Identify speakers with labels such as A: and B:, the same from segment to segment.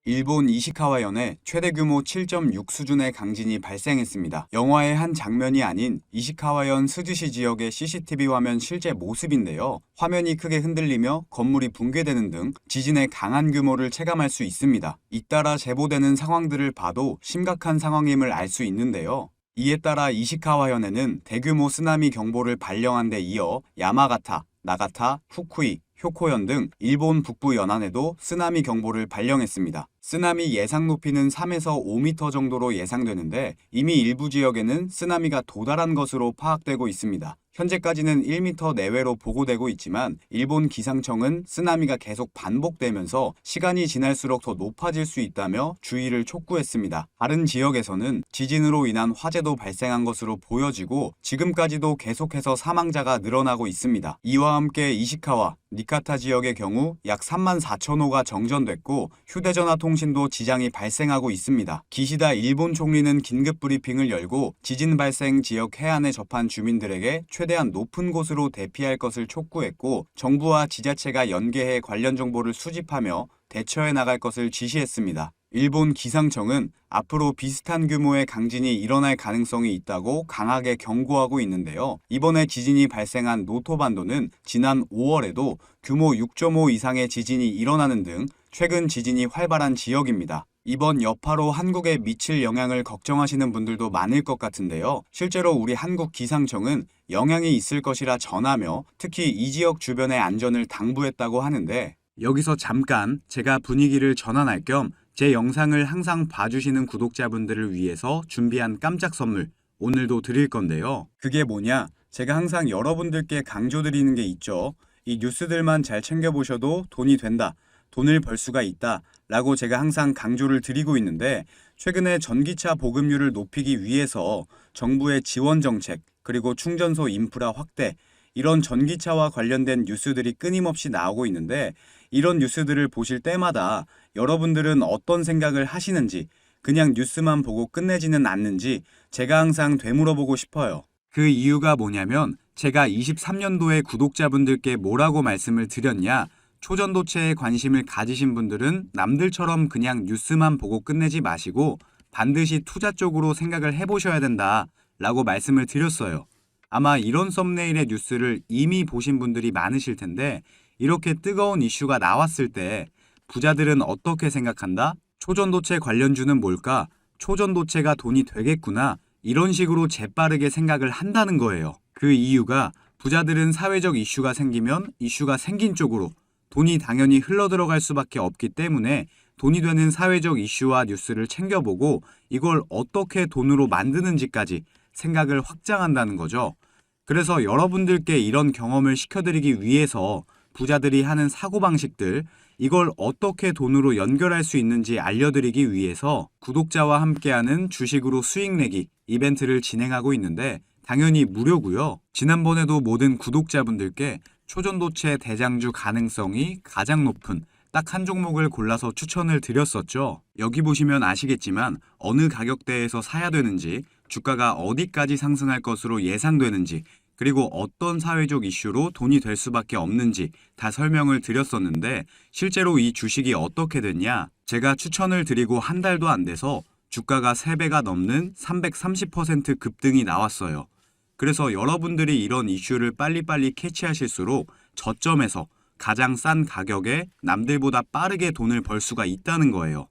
A: 일본 이시카와현에 최대 규모 7.6 수준의 강진이 발생했습니다. 영화의 한 장면이 아닌 이시카와현 스즈시 지역의 CCTV 화면 실제 모습인데요. 화면이 크게 흔들리며 건물이 붕괴되는 등 지진의 강한 규모를 체감할 수 있습니다. 잇따라 제보되는 상황들을 봐도 심각한 상황임을 알 수 있는데요. 이에 따라 이시카와현에는 대규모 쓰나미 경보를 발령한 데 이어 야마가타, 나가타, 후쿠이, 효코현 등 일본 북부 연안에도 쓰나미 경보를 발령했습니다. 쓰나미 예상 높이는 3에서 5m 정도로 예상되는데 이미 일부 지역에는 쓰나미가 도달한 것으로 파악되고 있습니다. 현재까지는 1m 내외로 보고되고 있지만 일본 기상청은 쓰나미가 계속 반복되면서 시간이 지날수록 더 높아질 수 있다며 주의를 촉구했습니다. 다른 지역에서는 지진으로 인한 화재도 발생한 것으로 보여지고 지금까지도 계속해서 사망자가 늘어나고 있습니다. 이와 함께 이시카와, 니카타 지역의 경우 약 34,000호가 정전됐고 휴대전화 통신도 지장이 발생하고 있습니다. 기시다 일본 총리는 긴급 브리핑을 열고 지진 발생 지역 해안에 접한 주민들에게 최대한 높은 곳으로 대피할 것을 촉구했고 정부와 지자체가 연계해 관련 정보를 수집하며 대처해 나갈 것을 지시했습니다. 일본 기상청은 앞으로 비슷한 규모의 강진이 일어날 가능성이 있다고 강하게 경고하고 있는데요. 이번에 지진이 발생한 노토반도는 지난 5월에도 규모 6.5 이상의 지진이 일어나는 등 최근 지진이 활발한 지역입니다. 이번 여파로 한국에 미칠 영향을 걱정하시는 분들도 많을 것 같은데요. 실제로 우리 한국 기상청은 영향이 있을 것이라 전하며 특히 이 지역 주변의 안전을 당부했다고 하는데 여기서 잠깐 제가 분위기를 전환할 겸 제 영상을 항상 봐주시는 구독자분들을 위해서 준비한 깜짝 선물 오늘도 드릴 건데요. 그게 뭐냐? 제가 항상 여러분들께 강조드리는 게 있죠. 이 뉴스들만 잘 챙겨보셔도 돈이 된다, 돈을 벌 수가 있다 라고 제가 항상 강조를 드리고 있는데 최근에 전기차 보급률을 높이기 위해서 정부의 지원 정책 그리고 충전소 인프라 확대 이런 전기차와 관련된 뉴스들이 끊임없이 나오고 있는데 이런 뉴스들을 보실 때마다 여러분들은 어떤 생각을 하시는지 그냥 뉴스만 보고 끝내지는 않는지 제가 항상 되물어보고 싶어요. 그 이유가 뭐냐면 제가 23년도에 구독자분들께 뭐라고 말씀을 드렸냐? 초전도체에 관심을 가지신 분들은 남들처럼 그냥 뉴스만 보고 끝내지 마시고 반드시 투자 쪽으로 생각을 해보셔야 된다 라고 말씀을 드렸어요. 아마 이런 썸네일의 뉴스를 이미 보신 분들이 많으실 텐데 이렇게 뜨거운 이슈가 나왔을 때 부자들은 어떻게 생각한다? 초전도체 관련주는 뭘까? 초전도체가 돈이 되겠구나. 이런 식으로 재빠르게 생각을 한다는 거예요. 그 이유가 부자들은 사회적 이슈가 생기면 이슈가 생긴 쪽으로 돈이 당연히 흘러들어갈 수밖에 없기 때문에 돈이 되는 사회적 이슈와 뉴스를 챙겨보고 이걸 어떻게 돈으로 만드는지까지 생각을 확장한다는 거죠. 그래서 여러분들께 이런 경험을 시켜드리기 위해서 부자들이 하는 사고방식들, 이걸 어떻게 돈으로 연결할 수 있는지 알려드리기 위해서 구독자와 함께하는 주식으로 수익 내기 이벤트를 진행하고 있는데 당연히 무료고요. 지난번에도 모든 구독자분들께 초전도체 대장주 가능성이 가장 높은 딱 한 종목을 골라서 추천을 드렸었죠. 여기 보시면 아시겠지만 어느 가격대에서 사야 되는지, 주가가 어디까지 상승할 것으로 예상되는지, 그리고 어떤 사회적 이슈로 돈이 될 수밖에 없는지 다 설명을 드렸었는데 실제로 이 주식이 어떻게 됐냐? 제가 추천을 드리고 한 달도 안 돼서 주가가 3배가 넘는 330% 급등이 나왔어요. 그래서 여러분들이 이런 이슈를 빨리빨리 캐치하실수록 저점에서 가장 싼 가격에 남들보다 빠르게 돈을 벌 수가 있다는 거예요.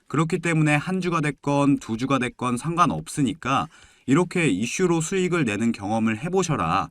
A: 그렇기 때문에 한 주가 됐건 두 주가 됐건 상관없으니까 이렇게 이슈로 수익을 내는 경험을 해보셔라.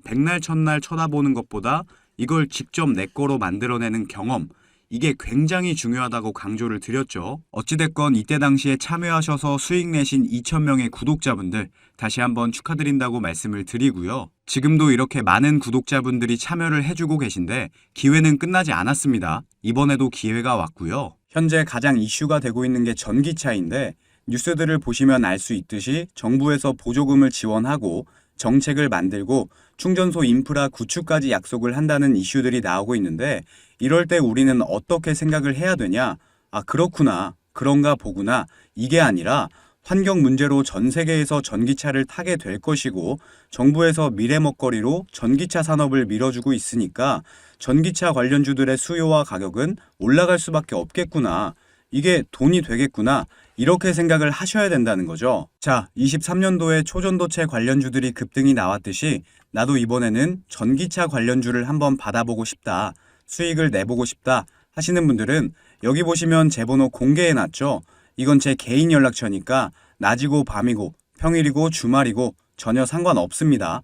A: 백날 첫날 쳐다보는 것보다 이걸 직접 내 거로 만들어내는 경험, 이게 굉장히 중요하다고 강조를 드렸죠. 어찌됐건 이때 당시에 참여하셔서 수익 내신 2,000명의 구독자분들 다시 한번 축하드린다고 말씀을 드리고요. 지금도 이렇게 많은 구독자분들이 참여를 해주고 계신데 기회는 끝나지 않았습니다. 이번에도 기회가 왔고요. 현재 가장 이슈가 되고 있는 게 전기차인데 뉴스들을 보시면 알 수 있듯이 정부에서 보조금을 지원하고 정책을 만들고 충전소 인프라 구축까지 약속을 한다는 이슈들이 나오고 있는데 이럴 때 우리는 어떻게 생각을 해야 되냐? 아, 그렇구나. 그런가 보구나. 이게 아니라 환경 문제로 전 세계에서 전기차를 타게 될 것이고 정부에서 미래 먹거리로 전기차 산업을 밀어주고 있으니까 전기차 관련주들의 수요와 가격은 올라갈 수밖에 없겠구나. 이게 돈이 되겠구나. 이렇게 생각을 하셔야 된다는 거죠. 자, 23년도에 초전도체 관련주들이 급등이 나왔듯이 나도 이번에는 전기차 관련주를 한번 받아보고 싶다. 수익을 내보고 싶다 하시는 분들은 여기 보시면 제 번호 공개해놨죠. 이건 제 개인 연락처니까 낮이고 밤이고 평일이고 주말이고 전혀 상관없습니다.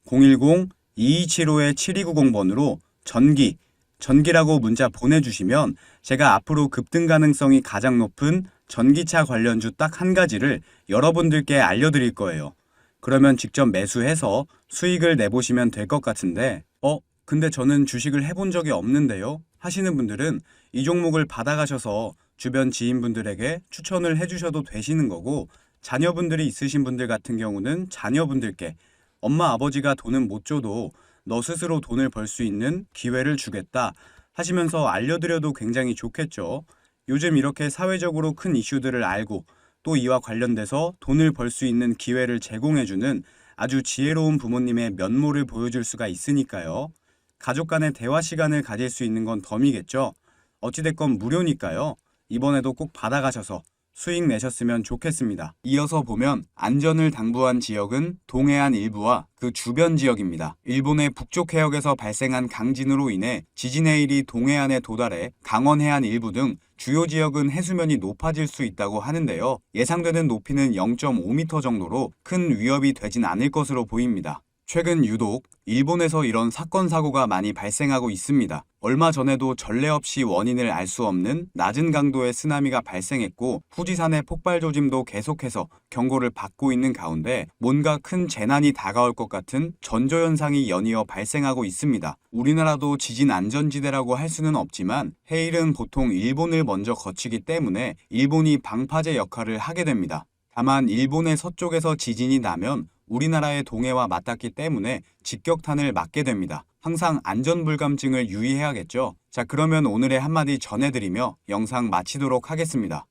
A: 010-2275-7290번으로 전기라고 문자 보내주시면 제가 앞으로 급등 가능성이 가장 높은 전기차 관련주 딱 한 가지를 여러분들께 알려드릴 거예요. 그러면 직접 매수해서 수익을 내보시면 될 것 같은데 근데 저는 주식을 해본 적이 없는데요 하시는 분들은 이 종목을 받아가셔서 주변 지인분들에게 추천을 해주셔도 되시는 거고, 자녀분들이 있으신 분들 같은 경우는 자녀분들께 엄마 아버지가 돈은 못 줘도 너 스스로 돈을 벌 수 있는 기회를 주겠다 하시면서 알려드려도 굉장히 좋겠죠. 요즘 이렇게 사회적으로 큰 이슈들을 알고 또 이와 관련돼서 돈을 벌 수 있는 기회를 제공해주는 아주 지혜로운 부모님의 면모를 보여줄 수가 있으니까요. 가족 간의 대화 시간을 가질 수 있는 건 덤이겠죠. 어찌됐건 무료니까요. 이번에도 꼭 받아가셔서 수익 내셨으면 좋겠습니다. 이어서 보면 안전을 당부한 지역은 동해안 일부와 그 주변 지역입니다. 일본의 북쪽 해역에서 발생한 강진으로 인해 지진의 일이 동해안에 도달해 강원 해안 일부 등 주요 지역은 해수면이 높아질 수 있다고 하는데요. 예상되는 높이는 0.5m 정도로 큰 위협이 되진 않을 것으로 보입니다. 최근 유독 일본에서 이런 사건 사고가 많이 발생하고 있습니다. 얼마 전에도 전례 없이 원인을 알 수 없는 낮은 강도의 쓰나미가 발생했고 후지산의 폭발 조짐도 계속해서 경고를 받고 있는 가운데 뭔가 큰 재난이 다가올 것 같은 전조현상이 연이어 발생하고 있습니다. 우리나라도 지진 안전지대라고 할 수는 없지만 해일은 보통 일본을 먼저 거치기 때문에 일본이 방파제 역할을 하게 됩니다. 다만 일본의 서쪽에서 지진이 나면 우리나라의 동해와 맞닿기 때문에 직격탄을 맞게 됩니다. 항상 안전불감증을 유의해야겠죠. 자, 그러면 오늘의 한마디 전해드리며 영상 마치도록 하겠습니다.